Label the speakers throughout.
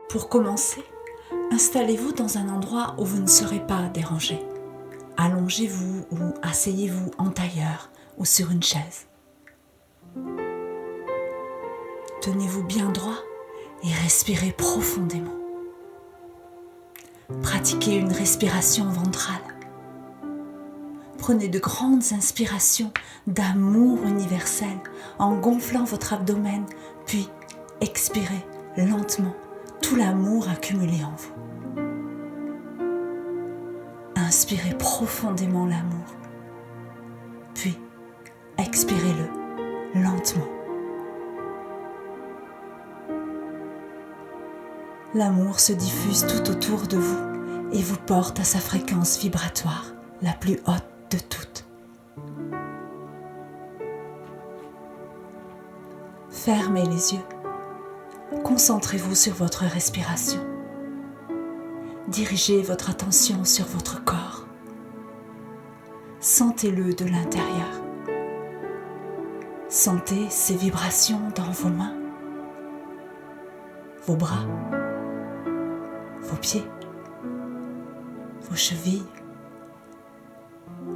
Speaker 1: Pour commencer, installez-vous dans un endroit où vous ne serez pas dérangé. Allongez-vous ou asseyez-vous en tailleur ou sur une chaise. Tenez-vous bien droit et respirez profondément. Pratiquez une respiration ventrale. Prenez de grandes inspirations d'amour universel en gonflant votre abdomen, puis expirez lentement tout l'amour accumulé en vous. Inspirez profondément l'amour, puis expirez-le lentement. L'amour se diffuse tout autour de vous et vous porte à sa fréquence vibratoire, la plus haute de toutes. Fermez les yeux. Concentrez-vous sur votre respiration. Dirigez votre attention sur votre corps. Sentez-le de l'intérieur. Sentez ces vibrations dans vos mains, vos bras, vos pieds, vos chevilles,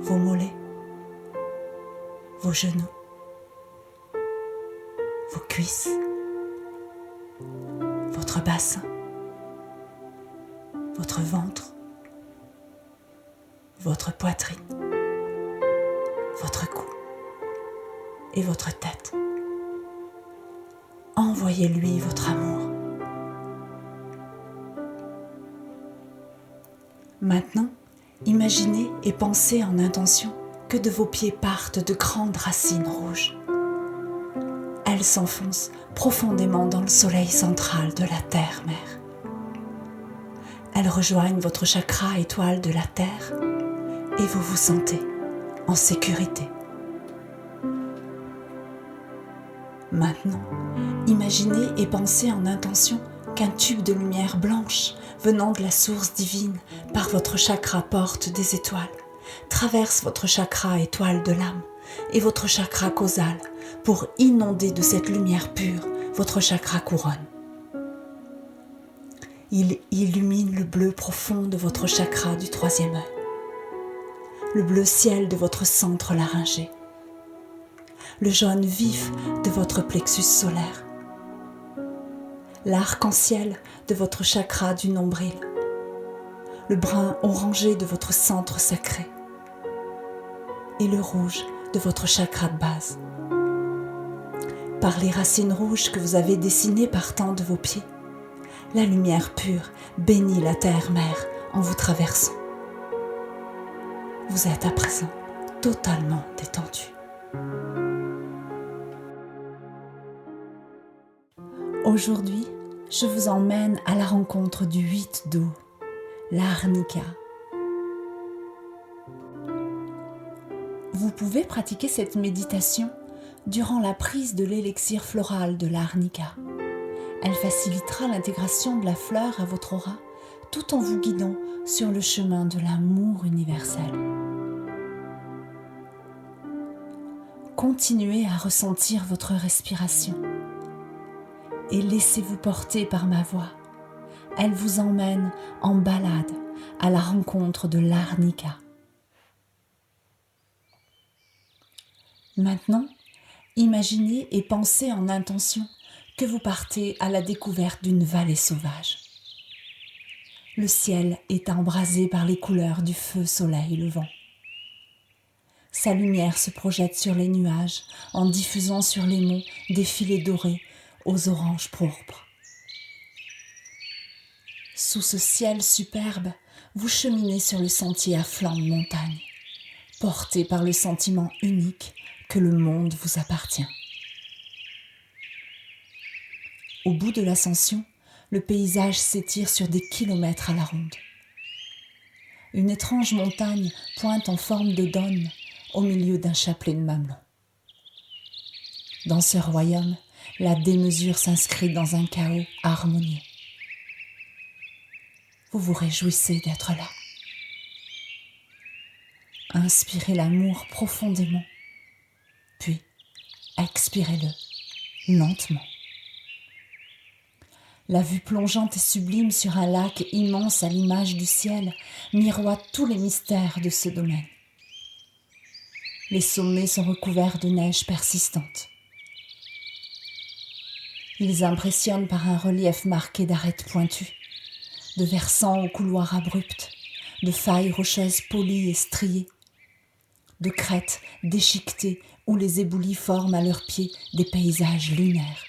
Speaker 1: vos mollets, vos genoux, vos cuisses, votre bassin, votre ventre, votre poitrine, votre cou et votre tête. Envoyez-lui votre amour. Maintenant, imaginez et pensez en intention que de vos pieds partent de grandes racines rouges. Elles s'enfoncent profondément dans le soleil central de la terre-mère. Elles rejoignent votre chakra étoile de la terre et vous vous sentez en sécurité. Maintenant, imaginez et pensez en intention qu'un tube de lumière blanche venant de la source divine par votre chakra porte des étoiles, traverse votre chakra étoile de l'âme et votre chakra causal pour inonder de cette lumière pure votre chakra couronne. Il illumine le bleu profond de votre chakra du troisième œil, le bleu ciel de votre centre laryngé, le jaune vif de votre plexus solaire, l'arc-en-ciel de votre chakra du nombril, le brun orangé de votre centre sacré et le rouge de votre chakra de base. Par les racines rouges que vous avez dessinées partant de vos pieds, la lumière pure bénit la terre-mère en vous traversant. Vous êtes à présent totalement détendu. Aujourd'hui, je vous emmène à la rencontre du 8 d'août, l'Arnika. Vous pouvez pratiquer cette méditation durant la prise de l'élixir floral de l'Arnika. Elle facilitera l'intégration de la fleur à votre aura tout en vous guidant sur le chemin de l'amour universel. Continuez à ressentir votre respiration et laissez-vous porter par ma voix. Elle vous emmène en balade à la rencontre de l'Arnika. Maintenant, imaginez et pensez en intention que vous partez à la découverte d'une vallée sauvage. Le ciel est embrasé par les couleurs du feu soleil levant. Sa lumière se projette sur les nuages en diffusant sur les monts des filets dorés aux oranges pourpres. Sous ce ciel superbe, vous cheminez sur le sentier à flanc de montagne, porté par le sentiment unique que le monde vous appartient. Au bout de l'ascension, le paysage s'étire sur des kilomètres à la ronde. Une étrange montagne pointe en forme de dôme au milieu d'un chapelet de mamelons. Dans ce royaume, la démesure s'inscrit dans un chaos harmonieux. Vous vous réjouissez d'être là. Inspirez l'amour profondément, puis expirez-le lentement. La vue plongeante et sublime sur un lac immense à l'image du ciel miroite tous les mystères de ce domaine. Les sommets sont recouverts de neige persistante. Ils impressionnent par un relief marqué d'arêtes pointues, de versants aux couloirs abrupts, de failles rocheuses polies et striées, de crêtes déchiquetées où les éboulis forment à leurs pieds des paysages lunaires.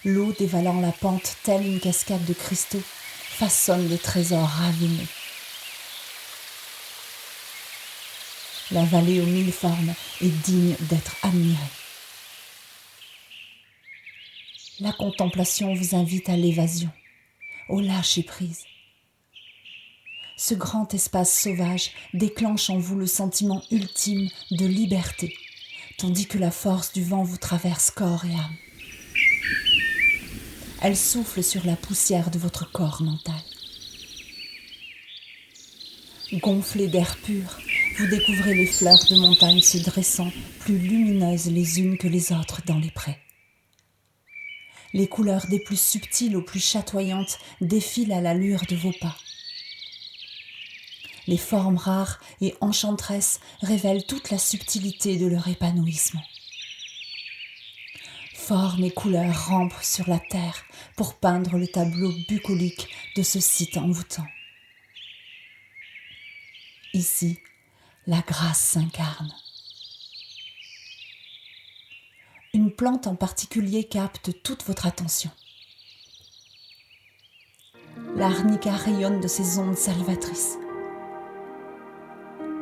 Speaker 1: L'eau dévalant la pente telle une cascade de cristaux façonne des trésors ravinés. La vallée aux mille formes est digne d'être admirée. La contemplation vous invite à l'évasion, au lâcher-prise. Ce grand espace sauvage déclenche en vous le sentiment ultime de liberté, tandis que la force du vent vous traverse corps et âme. Elle souffle sur la poussière de votre corps mental. Gonflés d'air pur, vous découvrez les fleurs de montagne se dressant plus lumineuses les unes que les autres dans les prés. Les couleurs des plus subtiles aux plus chatoyantes défilent à l'allure de vos pas. Les formes rares et enchanteresses révèlent toute la subtilité de leur épanouissement. Formes et couleurs rampent sur la terre pour peindre le tableau bucolique de ce site envoûtant. Ici, la grâce s'incarne. Une plante en particulier capte toute votre attention. L'arnica rayonne de ses ondes salvatrices.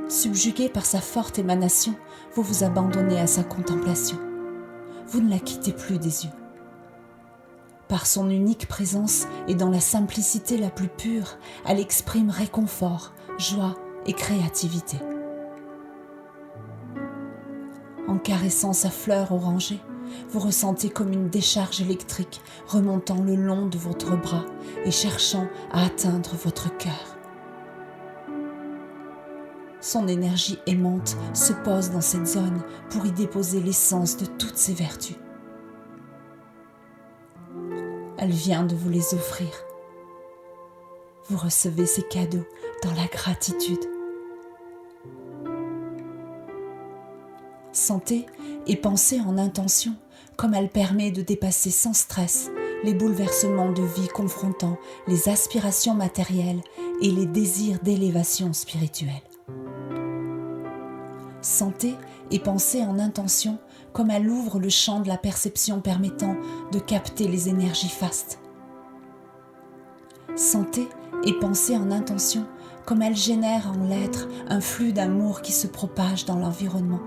Speaker 1: Subjugué par sa forte émanation, vous vous abandonnez à sa contemplation. Vous ne la quittez plus des yeux. Par son unique présence et dans la simplicité la plus pure, elle exprime réconfort, joie et créativité. En caressant sa fleur orangée, vous ressentez comme une décharge électrique remontant le long de votre bras et cherchant à atteindre votre cœur. Son énergie aimante se pose dans cette zone pour y déposer l'essence de toutes ses vertus. Elle vient de vous les offrir. Vous recevez ces cadeaux dans la gratitude. Sentez et pensez en intention comme elle permet de dépasser sans stress les bouleversements de vie confrontant les aspirations matérielles et les désirs d'élévation spirituelle. Sentez et pensez en intention comme elle ouvre le champ de la perception permettant de capter les énergies fastes. Sentez et pensez en intention comme elle génère en l'être un flux d'amour qui se propage dans l'environnement.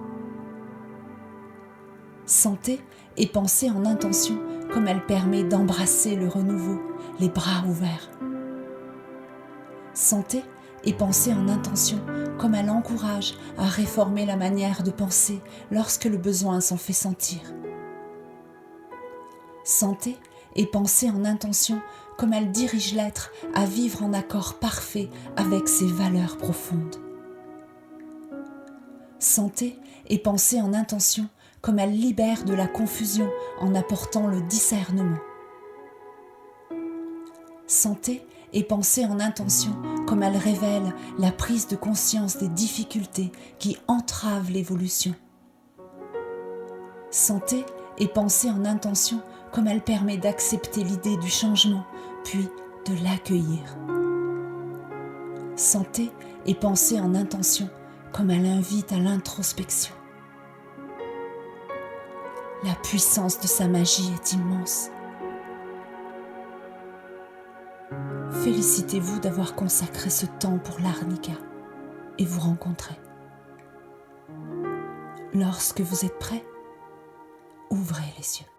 Speaker 1: Sentez et pensez en intention comme elle permet d'embrasser le renouveau, les bras ouverts. Sentez et pensez en intention comme elle encourage à réformer la manière de penser lorsque le besoin s'en fait sentir. Sentez et pensez en intention comme elle dirige l'être à vivre en accord parfait avec ses valeurs profondes. Sentez et pensez en intention comme elle libère de la confusion en apportant le discernement. Sentez et pensez en intention comme elle révèle la prise de conscience des difficultés qui entravent l'évolution. Sentez et pensez en intention comme elle permet d'accepter l'idée du changement, puis de l'accueillir. Sentez et pensez en intention comme elle invite à l'introspection. La puissance de sa magie est immense. Félicitez-vous d'avoir consacré ce temps pour l'arnica et vous rencontrer. Lorsque vous êtes prêt, ouvrez les yeux.